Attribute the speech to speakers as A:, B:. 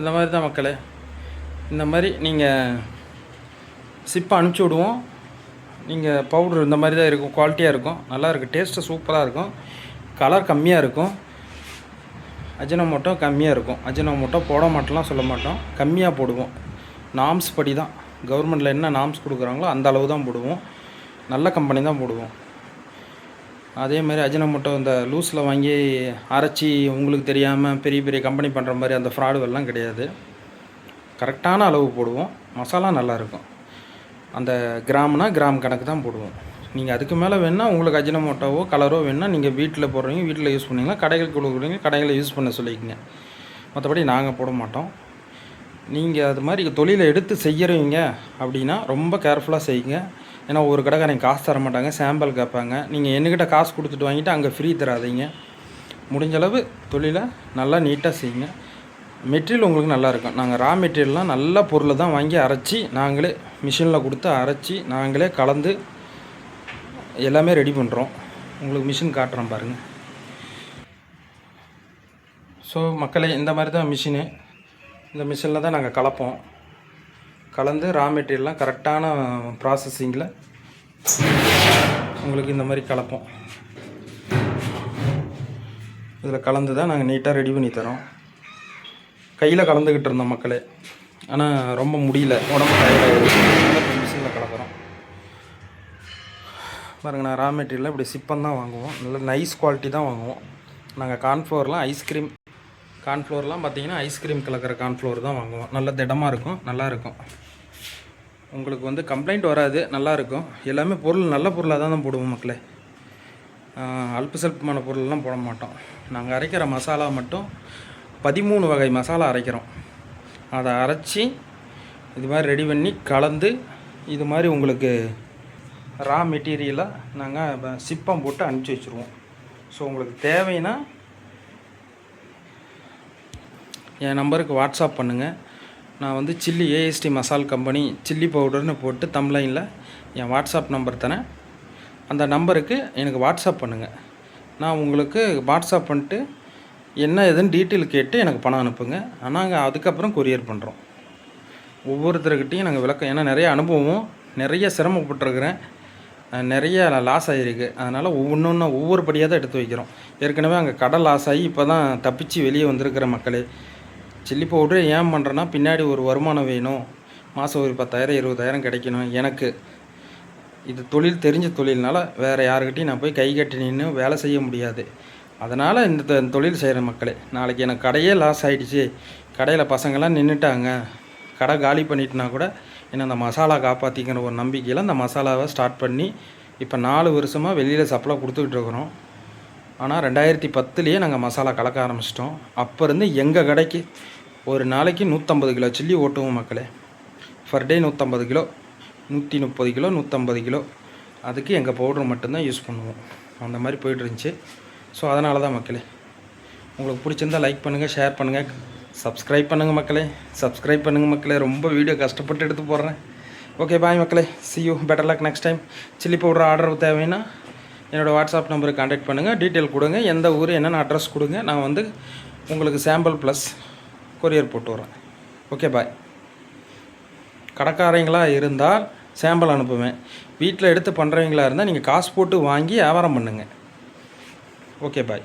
A: இந்த மாதிரி தான் மக்களே. இந்த மாதிரி நீங்கள் சிப்பை அனுப்பிச்சி விடுவோம். நீங்கள் பவுட்ரு இந்த மாதிரி தான் இருக்கும், குவாலிட்டியாக இருக்கும், நல்லாயிருக்கும், டேஸ்ட்டு சூப்பராக இருக்கும், கலர் கம்மியாக இருக்கும், அஜினோமோட்டோ கம்மியாக இருக்கும். அஜினோமோட்டோ போட மாட்டோம்லாம் சொல்ல மாட்டோம், கம்மியாக போடுவோம். நாம்ஸ் படி தான், கவர்மெண்ட்டில் என்ன நாம்ஸ் கொடுக்குறாங்களோ அந்த அளவு தான் போடுவோம். நல்ல கம்பெனி தான் போடுவோம். அதே மாதிரி அஜினோமோட்டோ இந்த லூஸில் வாங்கி அரைச்சி உங்களுக்கு தெரியாமல் பெரிய பெரிய கம்பெனி பண்ணுற மாதிரி அந்த ஃப்ராடுவெல்லாம் கிடையாது. கரெக்டான அளவு போடுவோம். மசாலா நல்லாயிருக்கும். அந்த கிராம்னா கிராம் கணக்கு தான் போடுவோம். நீங்கள் அதுக்கு மேலே வேணால் உங்களுக்கு அஜினோமோட்டோவோ கலரோ வேணால் நீங்கள் வீட்டில் போடுறீங்க, வீட்டில் யூஸ் பண்ணிங்கன்னா கடைகளுக்கு கொடுக்குறீங்க, கடைகளை யூஸ் பண்ண சொல்லிக்கங்க. மற்றபடி நாங்கள் போட மாட்டோம். நீங்கள் அது மாதிரி தொழிலை எடுத்து செய்கிறவங்க அப்படின்னா ரொம்ப கேர்ஃபுல்லாக செய்யுங்க. ஏன்னா ஒரு கடைக்காரங்க காசு தர மாட்டாங்க, சாம்பிள் கேட்பாங்க. நீங்கள் என்கிட்ட காசு கொடுத்துட்டு வாங்கிட்டு அங்கே ஃப்ரீ தராதீங்க. முடிஞ்சளவு தொழிலை நல்லா நீட்டாக செய்யுங்க. மெட்டீரியல் உங்களுக்கு நல்லாயிருக்கும். நாங்கள் ரா மெட்டீரியல்லாம் நல்ல பொருளை தான் வாங்கி அரைச்சி நாங்களே மிஷினில் கொடுத்து அரைச்சி நாங்களே கலந்து எல்லாமே ரெடி பண்ணுறோம். உங்களுக்கு மிஷின் காட்டுறோம் பாருங்கள். ஸோ மக்களே, இந்த மாதிரி தான் மிஷினு. இந்த மிஷினில் தான் நாங்கள் கலப்போம். கலந்து ரா மெட்டீரியல்லாம் கரெக்டான ப்ராசஸிங்கில் உங்களுக்கு இந்த மாதிரி கலப்போம். இதில் கலந்து தான் நாங்கள் நீட்டாக ரெடி பண்ணி தரோம். கையில் கலந்துக்கிட்டு இருந்தோம் மக்களே, ஆனால் ரொம்ப முடியல, உடம்பு டயர்டாகிடுச்சு. மிஷினில் கலக்கிறோம் பாருங்கள். நான் ரா மெட்டீரியலில் இப்படி சிப்பம் தான் வாங்குவோம். நல்ல நைஸ் குவாலிட்டி தான் வாங்குவோம். நாங்கள் கார்ன்ஃப்ளோர்லாம் ஐஸ்கிரீம் கார்ன்ஃப்ளோர்லாம் பார்த்தீங்கன்னா ஐஸ்கிரீம் கலக்கிற கார்ன்ஃப்ளோர் தான் வாங்குவோம். நல்ல திடமாக இருக்கும், நல்லாயிருக்கும். உங்களுக்கு வந்து கம்ப்ளைண்ட் வராது, நல்லாயிருக்கும். எல்லாமே பொருள் நல்ல பொருளாக தான் போடுவோம் மக்களே. அல்ப சல்பமான பொருள்லாம் போட மாட்டோம். நாங்கள் அரைக்கிற மசாலா மட்டும் 13 வகை மசாலா அரைக்கிறோம். அதை அரைச்சி இது மாதிரி ரெடி பண்ணி கலந்து இது மாதிரி உங்களுக்கு ரா மெட்டீரியலாக நாங்கள் சிப்பம் போட்டு அனுப்பிச்சி வச்சுருவோம். ஸோ உங்களுக்கு தேவைன்னா என் நம்பருக்கு வாட்ஸ்அப் பண்ணுங்கள். நான் வந்து சில்லி ஏஎஸ்டி மசால் கம்பெனி சில்லி பவுடர்னு போட்டு தம்ப்லைனில் என் வாட்ஸ்அப் நம்பர் தரேன். அந்த நம்பருக்கு எனக்கு வாட்ஸ்அப் பண்ணுங்கள். நான் உங்களுக்கு வாட்ஸ்அப் பண்ணிட்டு என்ன ஏதுன்னு டீட்டெயில் கேட்டு எனக்கு பணம் அனுப்புங்க. நாங்கள் அதுக்கப்புறம் கொரியர் பண்ணுறோம். ஒவ்வொருத்தருக்கிட்டையும் நாங்கள் விளக்கம், ஏன்னா நிறைய அனுபவம், நிறைய சிரமப்பட்டுருக்குறேன், நிறைய லாஸ் ஆகிருக்கு. அதனால் ஒவ்வொரு படியாக தான் எடுத்து வைக்கிறோம். ஏற்கனவே அங்கே கடை லாஸ் ஆகி இப்போ தான் தப்பிச்சு வெளியே வந்திருக்கிற மக்களே. சில்லி பவுட்ரு ஏன் பண்ணுறேன்னா, பின்னாடி ஒரு வருமானம் வேணும். மாதம் ஒரு 10,000 20,000 கிடைக்கணும். எனக்கு இது தொழில் தெரிஞ்ச தொழில்னால வேறு யாருக்கிட்டையும் நான் போய் கை கட்டி நின்று வேலை செய்ய முடியாது. அதனால் இந்த தொழில் செய்கிற மக்களே. நாளைக்கு எனக்கு கடையே லாஸ் ஆகிடுச்சு, கடையில் பசங்கள்லாம் நின்றுட்டாங்க, கடை காலி பண்ணிட்டுனா கூட என்ன அந்த மசாலா காப்பாற்றிக்கிற ஒரு நம்பிக்கையில் அந்த மசாலாவை ஸ்டார்ட் பண்ணி இப்போ 4 வருஷமாக வெளியில் சப்ளை கொடுத்துக்கிட்டு இருக்கிறோம். ஆனால் 2010லேயே நாங்கள் மசாலா கலக்க ஆரம்பிச்சிட்டோம். அப்போ இருந்து எங்கள் கடைக்கு ஒரு நாளைக்கு 150 கிலோ சில்லி ஓட்டுவோம் மக்களே. ஃபர் டே 150 கிலோ, 130 கிலோ, 150 கிலோ. அதுக்கு எங்கள் பவுட்ரு மட்டும்தான் யூஸ் பண்ணுவோம். அந்த மாதிரி போய்ட்டு இருந்துச்சு. ஸோ அதனால தான் மக்களே, உங்களுக்கு பிடிச்சிருந்தால் லைக் பண்ணுங்கள், ஷேர் பண்ணுங்கள், சப்ஸ்கிரைப் பண்ணுங்கள் மக்களே. சப்ஸ்கிரைப் பண்ணுங்கள் மக்களே. ரொம்ப வீடியோ கஷ்டப்பட்டு எடுத்து போடுறேன். ஓகே, பாய் மக்களே. see you, better luck next time. Chilli powder order தேவைன்னா என்னோடய வாட்ஸ்அப் நம்பருக்கு கான்டாக்ட் பண்ணுங்கள். டீட்டெயில் கொடுங்க, எந்த ஊர் என்னென்ன அட்ரஸ் கொடுங்க. நான் வந்து உங்களுக்கு சாம்பிள் ப்ளஸ் கொரியர் போட்டு வரேன். ஓகே, பாய். கடைக்காரங்களாக இருந்தால் சாம்பிள் அனுப்புவேன். வீட்டில் எடுத்து பண்ணுறவங்களா இருந்தால் நீங்கள் காசு போட்டு வாங்கி வியாபாரம் பண்ணுங்கள். ஓகே, பாய்.